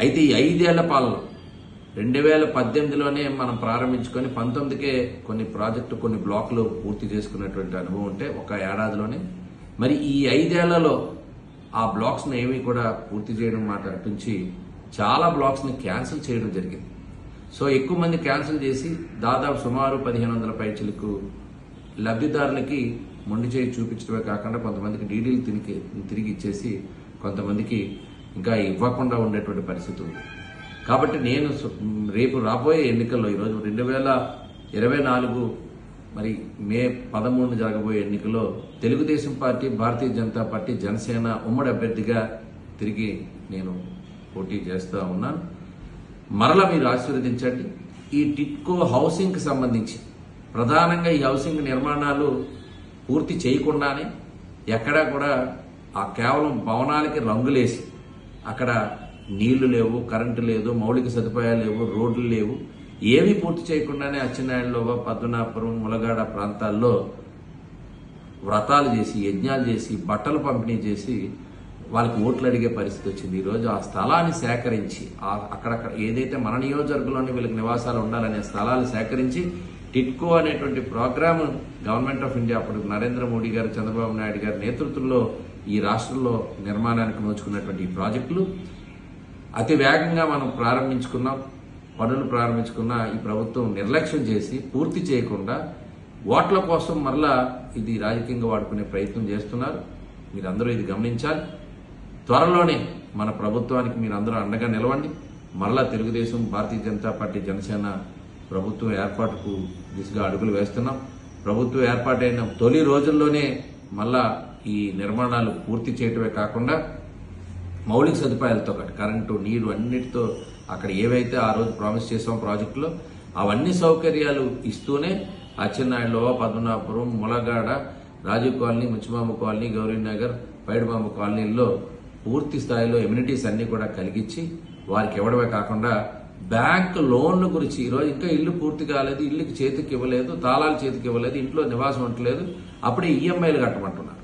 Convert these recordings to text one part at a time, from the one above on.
అయితే ఈ 5 ఏళ్ల పాలన 2018లోనే మనం ప్రారంభించుకొని 19కే కొన్ని ప్రాజెక్టు కొన్ని బ్లాకులు పూర్తి చేసుకున్నటువంటి అనుభవం ఉంటే ఒక ఏడాదిలోనే మరి ఈ 5 ఏళ్లలో ఆ బ్లాక్స్ ను ఏమీ కూడా పూర్తి చేయడం మాట అటుంచి చాలా బ్లాక్స్ ని క్యాన్సిల్ చేయడం జరిగింది. సో ఎక్కువ మంది క్యాన్సిల్ చేసి దాదాపు సుమారు 1500 పైచిలకు లబ్ధిదారులకి మొండి చేయి చూపించడమే కాకుండా కొంతమందికి డీడీలు తిరిగి ఇచ్చేసి కొంతమందికి ఇంకా ఇవ్వకుండా ఉండేటువంటి పరిస్థితి ఉంది. కాబట్టి నేను రేపు రాబోయే ఎన్నికల్లో ఈరోజు 2024 మరి మే 13 జరగబోయే ఎన్నికల్లో తెలుగుదేశం పార్టీ, భారతీయ జనతా పార్టీ, జనసేన ఉమ్మడి అభ్యర్థిగా తిరిగి నేను పోటీ చేస్తా ఉన్నాను. మరలా మీరు ఆశీర్వదించండి. ఈ టిట్కో హౌసింగ్ కి సంబంధించి ప్రధానంగా ఈ హౌసింగ్ నిర్మాణాలు పూర్తి చేయకుండానే ఎక్కడా కూడా ఆ కేవలం భవనాలకి రంగులేసి అక్కడ నీళ్లు లేవు, కరెంటు లేదు, మౌలిక సదుపాయాలు లేవు, రోడ్లు లేవు, ఏమీ పూర్తి చేయకుండానే అచ్చెన్నాయుడులో, పద్మనాభపురం, ములగాడ ప్రాంతాల్లో వ్రతాలు చేసి, యజ్ఞాలు చేసి, బట్టలు పంపిణీ చేసి వాళ్ళకి ఓట్లు అడిగే పరిస్థితి వచ్చింది. ఈరోజు ఆ స్థలాన్ని సేకరించి అక్కడక్కడ ఏదైతే మన నియోజకవర్గంలోని వీళ్ళకి నివాసాలు ఉండాలనే స్థలాలు సేకరించి టిట్కో అనేటువంటి ప్రోగ్రామ్ గవర్నమెంట్ ఆఫ్ ఇండియా అప్పుడు నరేంద్ర మోడీ గారు, చంద్రబాబు నాయుడు గారి నేతృత్వంలో ఈ రాష్ట్రంలో నిర్మాణానికి నోచుకున్నటువంటి ఈ ప్రాజెక్టులు అతి వేగంగా మనం పనులు ప్రారంభించుకున్న ఈ ప్రభుత్వం నిర్లక్ష్యం చేసి పూర్తి చేయకుండా ఓట్ల కోసం మరలా ఇది రాజకీయంగా వాడుకునే ప్రయత్నం చేస్తున్నారు. మీరందరూ ఇది గమనించాలి. త్వరలోనే మన ప్రభుత్వానికి మీరందరూ అండగా నిలవండి. మరలా తెలుగుదేశం, భారతీయ జనతా పార్టీ, జనసేన ప్రభుత్వం ఏర్పాటుకు దిశగా అడుగులు వేస్తున్నాం. ప్రభుత్వం ఏర్పాటైన తొలి రోజుల్లోనే మళ్ళా ఈ నిర్మాణాలు పూర్తి చేయటమే కాకుండా మౌలిక సదుపాయాలతో కరెంటు, నీరు అన్నిటితో అక్కడ ఏవైతే ఆ రోజు ప్రామిస్ చేసాం ప్రాజెక్టులో అవన్నీ సౌకర్యాలు ఇస్తూనే అచ్చెన్నాయుడులో, పద్మనాభపురం, ములగాడ, రాజీవ్ కాలనీ, ముచ్చిమాంబ కాలనీ, గౌరీనగర్, పైడిమాంబ కాలనీల్లో పూర్తి స్థాయిలో ఎమ్యూనిటీస్ అన్ని కూడా కలిగించి వారికి ఇవ్వడమే కాకుండా బ్యాంక్ లోన్ల గురించి ఈరోజు ఇంకా ఇల్లు పూర్తి కాలేదు, ఇల్లుకి చేతికి ఇవ్వలేదు, తాళాలు చేతికి ఇవ్వలేదు, ఇంట్లో నివాసం ఉండలేదు, అప్పుడే ఈఎంఐలు కట్టమంటున్నారు.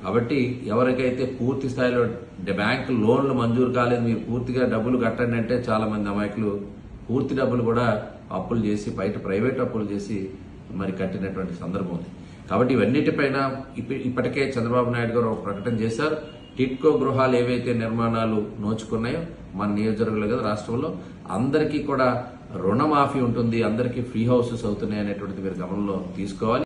కాబట్టి ఎవరికైతే పూర్తి స్థాయిలో బ్యాంక్ లోన్లు మంజూరు కాలేదు, మీరు పూర్తిగా డబ్బులు కట్టండి అంటే చాలా మంది అమాయకులు పూర్తి డబ్బులు కూడా అప్పులు చేసి బయట ప్రైవేట్ అప్పులు చేసి మరి కట్టినటువంటి సందర్భం ఉంది. కాబట్టి ఇవన్నిటిపైన ఇప్పటికే చంద్రబాబు నాయుడు గారు ఒక ప్రకటన చేశారు. టిట్కో గృహాలు ఏవైతే నిర్మాణాలు నోచుకున్నాయో మన నియోజకవర్గంలో కదా రాష్ట్రంలో అందరికీ కూడా రుణమాఫీ ఉంటుంది, అందరికీ ఫ్రీ హౌసెస్ అవుతున్నాయి అనేటువంటిది మీరు గమనంలో తీసుకోవాలి.